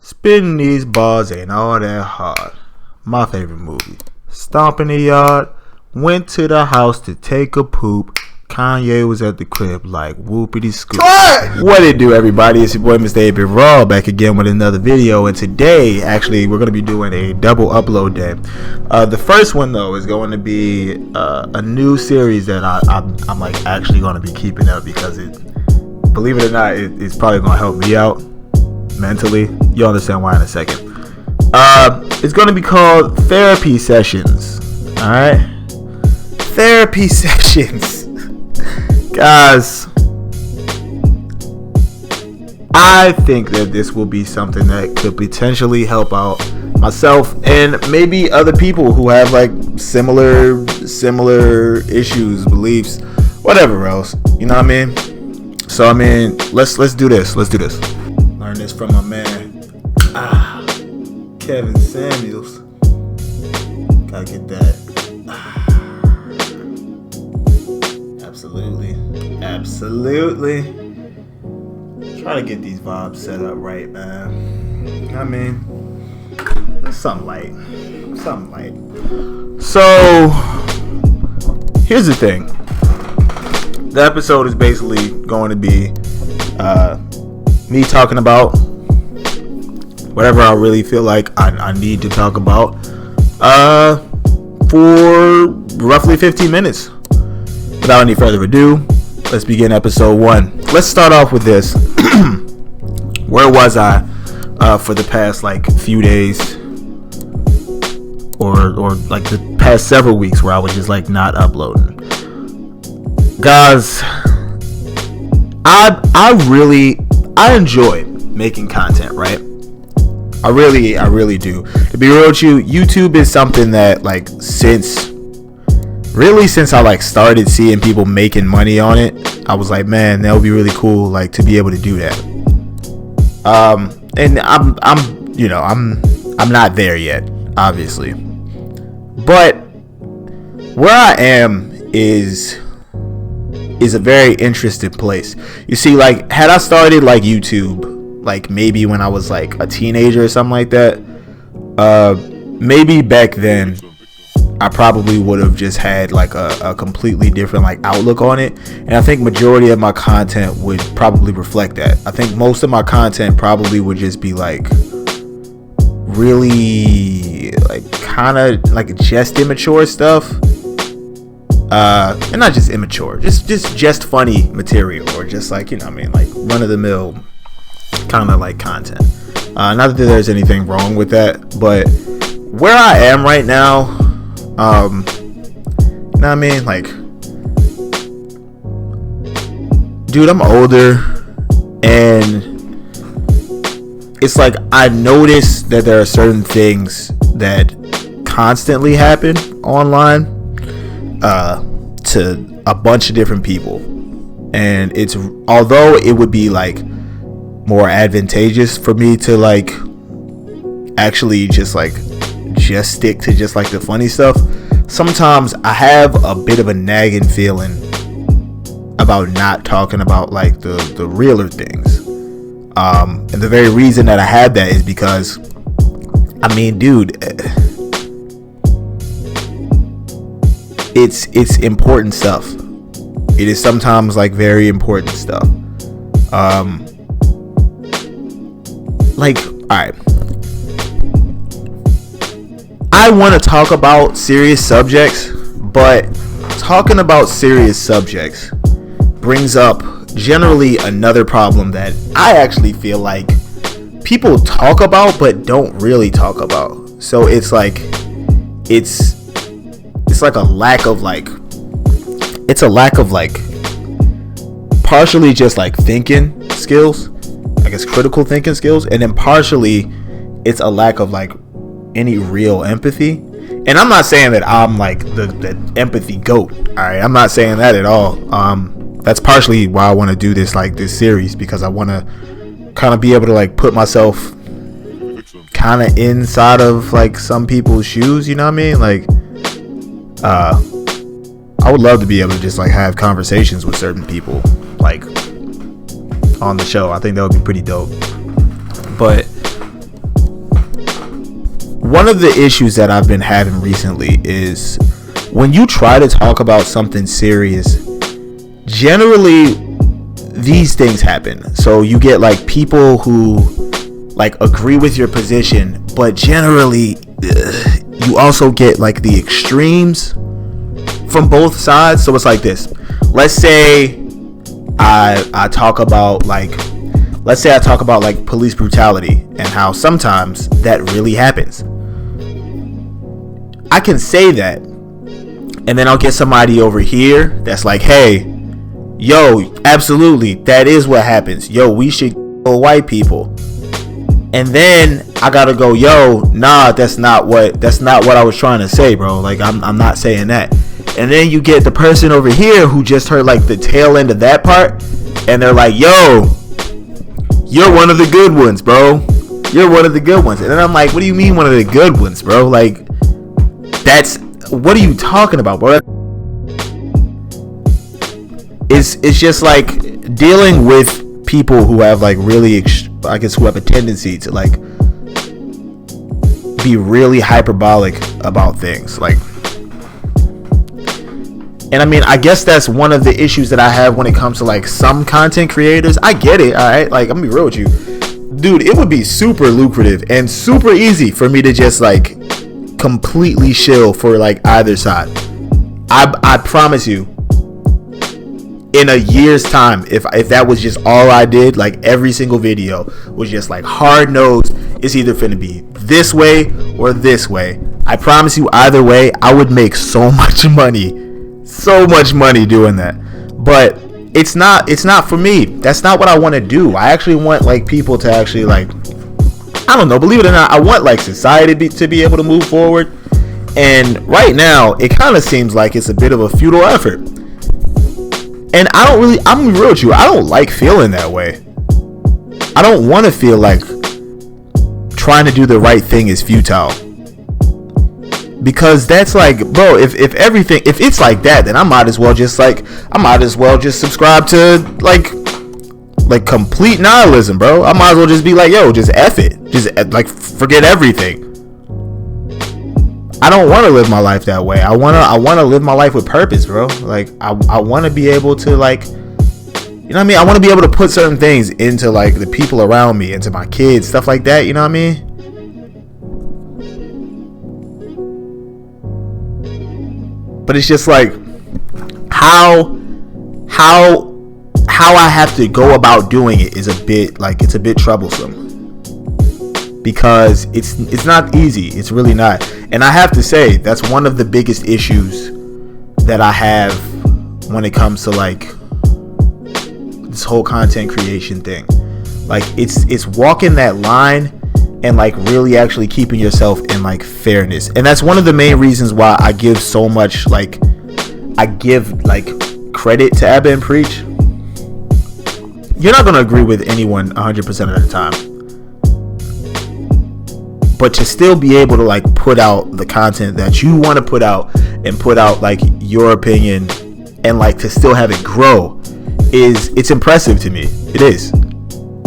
Spinning these bars ain't all that hard. My favorite movie. Stomp in the yard. Went to the house to take a poop. Kanye was at the crib like whoopity scoop. What it do, everybody? It's your boy Mr. A. Raw back again with another video. And today, actually, we're going to be doing a double upload day. The first one, though, is going to be a new series that I'm like actually going to be keeping up because believe it or not, it's probably going to help me out mentally. You'll understand why in a second. It's going to be called Therapy Sessions. Alright? Therapy Sessions. Guys, I think that this will be something that could potentially help out myself and maybe other people who have like similar issues, beliefs, whatever else. You know what I mean? So I mean, let's do this. Let's do this. Learn this from my man, Kevin Samuels. Gotta get that. Absolutely. Try to get these vibes set up right, man. I mean, something light. So, here's the thing. The episode is basically going to be me talking about whatever I really feel like I need to talk about for roughly 15 minutes. Without any further ado, let's begin episode 1. Let's start off with this. Where was I for the past like few days or like the past several weeks where I was just like not uploading? Guys, I enjoy making content, right? I really do. To be real with you, YouTube is something that like since I like started seeing people making money on it, I was like, man, that would be really cool, like to be able to do that. And I'm not there yet, obviously. But where I am is a very interesting place. You see, like had I started like YouTube, like maybe when I was like a teenager or something like that, maybe back then I probably would have just had like a completely different like outlook on it, and I think majority of my content would probably reflect that. I think most of my content probably would just be like really like kind of like just immature stuff, and not just immature, just funny material, or just like, you know what I mean, like run of the mill kind of like content. Not that there's anything wrong with that, but where I am right now, you know what I mean? Like, dude, I'm older, and it's like I notice that there are certain things that constantly happen online to a bunch of different people, and it's, although it would be like more advantageous for me to like actually just stick to just like the funny stuff, sometimes I have a bit of a nagging feeling about not talking about like the realer things. And the very reason that I have that is because, I mean, dude, it's important stuff. It is sometimes like very important stuff. Like, alright, I want to talk about serious subjects, but talking about serious subjects brings up generally another problem that I actually feel like people talk about but don't really talk about. So it's like it's like a lack of like partially just like thinking skills, I guess critical thinking skills, and then partially it's a lack of like any real empathy. And I'm not saying that I'm like the empathy goat, all right? I'm not saying that at all. That's partially why I want to do this series, because I want to kind of be able to like put myself kind of inside of like some people's shoes, you know what I mean? Like I would love to be able to just like have conversations with certain people like on the show. I think that would be pretty dope. But one of the issues that I've been having recently is when you try to talk about something serious, generally these things happen. So you get like people who like agree with your position, but generally you also get like the extremes from both sides. So it's like this. Let's say I talk about like police brutality and how sometimes that really happens. I can say that, and then I'll get somebody over here that's like, hey, yo, absolutely, that is what happens. Yo, we should kill white people. And then I gotta go, yo, nah, that's not what I was trying to say, bro. Like, I'm not saying that. And then you get the person over here who just heard like the tail end of that part, and they're like, yo, you're one of the good ones, bro. You're one of the good ones. And then I'm like, what do you mean one of the good ones, bro? Like, what are you talking about, bro? It's just like dealing with people who have like really, I guess, who have a tendency to like be really hyperbolic about things. Like, and I mean, I guess that's one of the issues that I have when it comes to like some content creators. I get it, all right? Like, I'm gonna be real with you. Dude, it would be super lucrative and super easy for me to just like completely shill for like either side. I promise you, in a year's time, if that was just all I did, like every single video was just like hard nosed, it's either finna be this way or this way. I promise you, either way, I would make so much money doing that. But it's not for me. That's not what I want to do. I actually want like people to actually like, I don't know, believe it or not, I want like society to be able to move forward. And right now, it kind of seems like it's a bit of a futile effort. And I'm gonna be real with you, I don't like feeling that way. I don't want to feel like trying to do the right thing is futile. Because that's like, bro, if it's like that, then I might as well just subscribe to like complete nihilism, bro. I might as well just be like, yo, just F it. Just like forget everything. I don't want to live my life that way. I want to live my life with purpose, bro. Like I want to be able to like, you know what I mean? I want to be able to put certain things into like the people around me, into my kids, stuff like that, you know what I mean? But it's just like how I have to go about doing it is a bit troublesome. Because it's not easy. It's really not. And I have to say, that's one of the biggest issues that I have when it comes to like this whole content creation thing. Like it's walking that line and like really actually keeping yourself in like fairness. And that's one of the main reasons why I give so much like credit to Abba and Preach. You're not going to agree with anyone 100% of the time. But to still be able to like put out the content that you want to put out and put out like your opinion and like to still have it grow it's impressive to me. It is.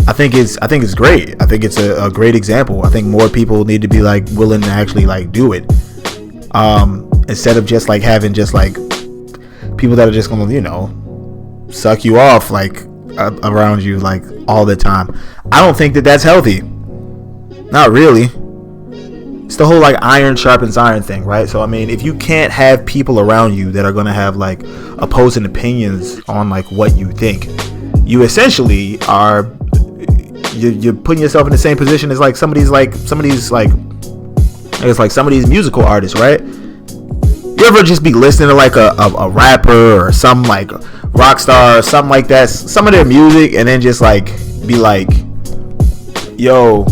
I think it's great. I think it's a great example. I think more people need to be like willing to actually like do it. Instead of just like having just like people that are just gonna, you know, suck you off like around you like all the time. I don't think that that's healthy. Not really. It's the whole like iron sharpens iron thing, right? So I mean, if you can't have people around you that are gonna have like opposing opinions on like what you think, you essentially are you're putting yourself in the same position as like somebody's musical artists, right? You ever just be listening to like a rapper or some like rock star or something like that, some of their music, and then just like be like, yo,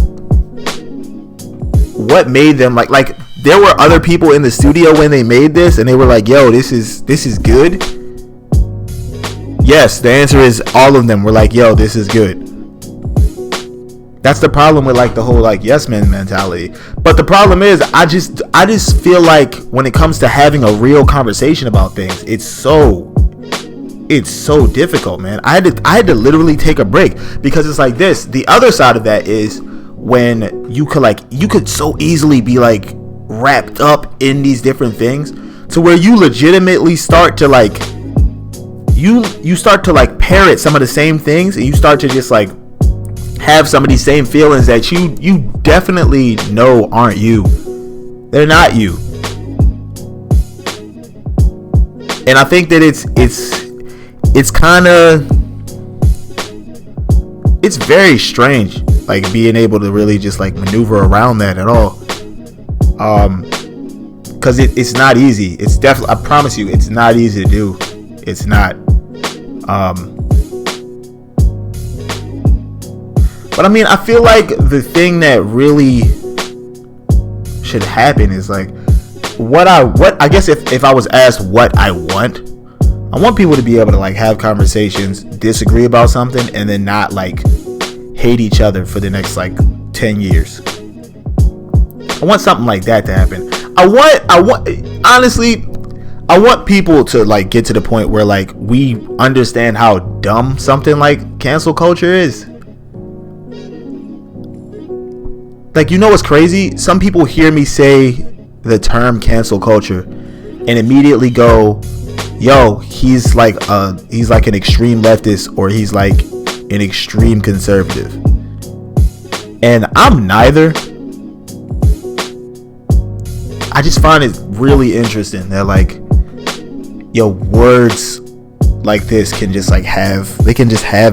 what made them like there were other people in the studio when they made this and they were like, yo, this is good? Yes, the answer is all of them were like, yo, this is good. That's the problem with like the whole like yes man mentality. But the problem is I just feel like when it comes to having a real conversation about things, it's so difficult, man. I had to literally take a break because it's like this. The other side of that is, when you could so easily be like wrapped up in these different things to where you legitimately start to like you start to like parrot some of the same things, and you start to just like have some of these same feelings that you definitely know aren't you. They're not you. And I think that it's kind of, it's very strange, like being able to really just like maneuver around that at all. Because it's not easy. It's definitely, I promise you, it's not easy to do. It's not. But I mean, I feel like the thing that really should happen is like what I guess if I was asked what I want people to be able to like have conversations, disagree about something, and then not like hate each other for the next like 10 years. I want something like that to happen. I want honestly, I want people to like get to the point where like we understand how dumb something like cancel culture is. Like, you know what's crazy? Some people hear me say the term cancel culture and immediately go, yo, he's like an extreme leftist, or he's like an extreme conservative. And I'm neither. I just find it really interesting that like, yo, words like this can just like have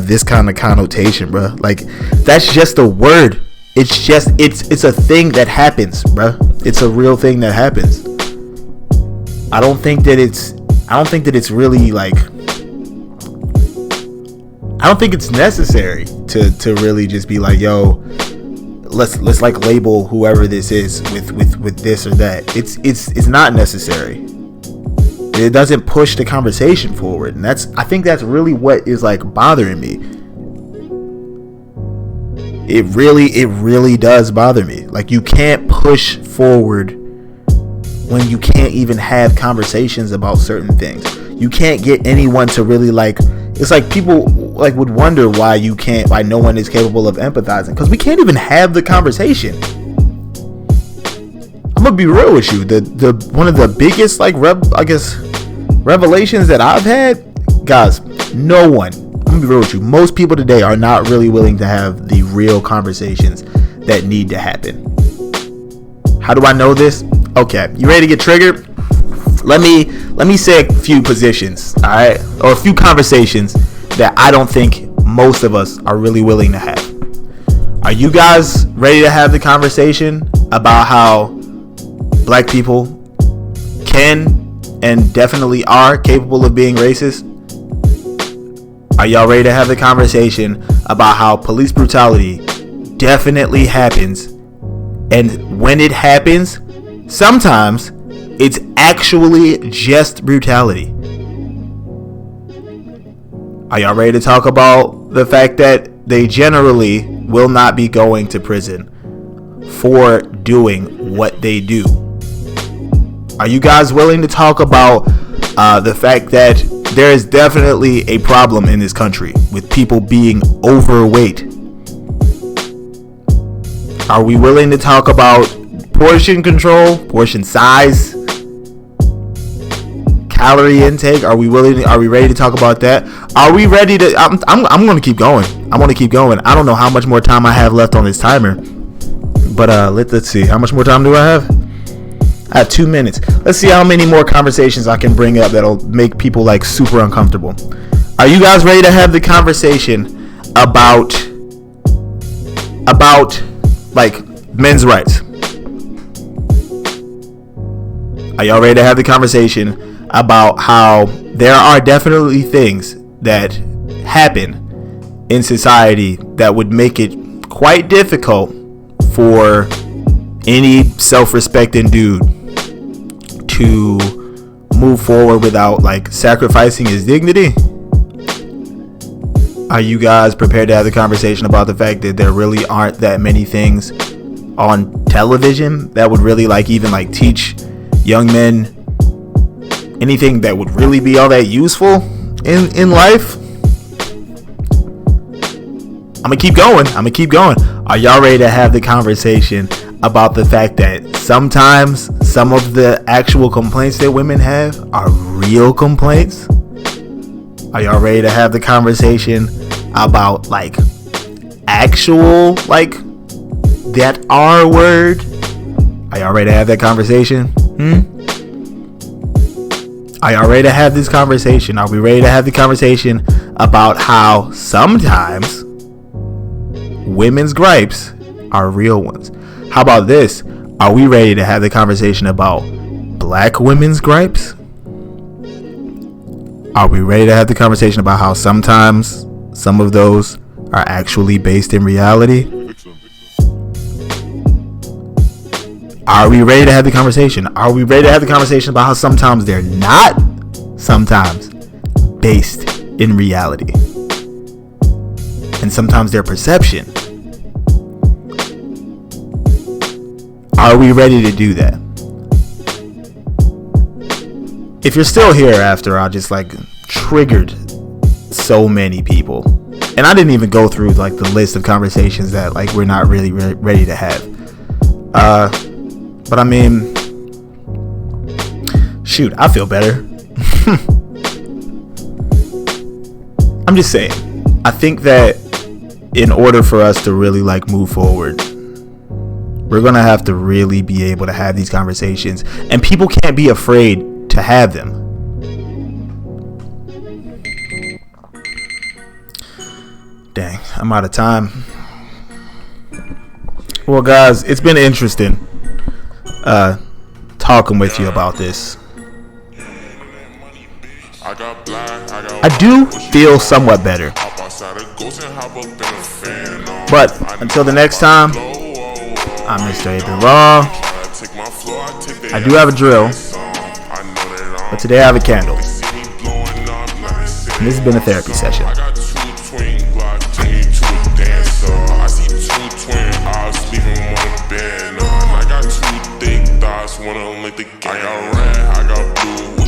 this kind of connotation, bro. Like, that's just a word. It's a thing that happens, bro. It's a real thing that happens. I don't think that it's really like, I don't think it's necessary to really just be like, yo, let's like label whoever this is with this or that. It's not necessary. It doesn't push the conversation forward, and I think that's really what is like bothering me. It really does bother me. Like, you can't push forward when you can't even have conversations about certain things. You can't get anyone to really like, it's like people like would wonder why no one is capable of empathizing, because we can't even have the conversation. I'm gonna be real with you. The one of the biggest like revelations that I've had, guys, no one, I'm gonna be real with you, most people today are not really willing to have the real conversations that need to happen. How do I know this? Okay, you ready to get triggered? Let me say a few positions, all right, or a few conversations that I don't think most of us are really willing to have. Are you guys ready to have the conversation about how black people can and definitely are capable of being racist? Are y'all ready to have the conversation about how police brutality definitely happens, and when it happens, sometimes it's actually just brutality? Are y'all ready to talk about the fact that they generally will not be going to prison for doing what they do? Are you guys willing to talk about the fact that there is definitely a problem in this country with people being overweight? Are we willing to talk about portion control, portion size, calorie intake? Are we ready to talk about that? Are we ready to, I'm going to keep going. I want to keep going. I don't know how much more time I have left on this timer, but let's see. How much more time do I have? I have 2 minutes. Let's see how many more conversations I can bring up that'll make people like super uncomfortable. Are you guys ready to have the conversation about like men's rights? Are y'all ready to have the conversation about how there are definitely things that happen in society that would make it quite difficult for any self-respecting dude to move forward without like sacrificing his dignity? Are you guys prepared to have the conversation about the fact that there really aren't that many things on television that would really like even like teach young men anything that would really be all that useful in life? I'm gonna keep going. Are y'all ready to have the conversation about the fact that sometimes some of the actual complaints that women have are real complaints? Are y'all ready to have the conversation about like actual like that R word? Are y'all ready to have that conversation? Are y'all ready to have this conversation? Are we ready to have the conversation about how sometimes women's gripes are real ones? How about this? Are we ready to have the conversation about black women's gripes? Are we ready to have the conversation about how sometimes some of those are actually based in reality? Are we ready to have the conversation? Are we ready to have the conversation about how sometimes they're not sometimes based in reality? And sometimes their perception. Are we ready to do that? If you're still here after I just like triggered so many people, and I didn't even go through like the list of conversations that like we're not really ready to have. But I mean, shoot, I feel better. I'm just saying, I think that in order for us to really like move forward, we're gonna have to really be able to have these conversations, and people can't be afraid to have them. Dang, I'm out of time. Well, guys, it's been interesting talking with you about this. I do feel somewhat better. But until the next time, I'm Mr. Adrian Raw. I do have a drill, but today I have a candle. And this has been a therapy session. I got red, I got blue.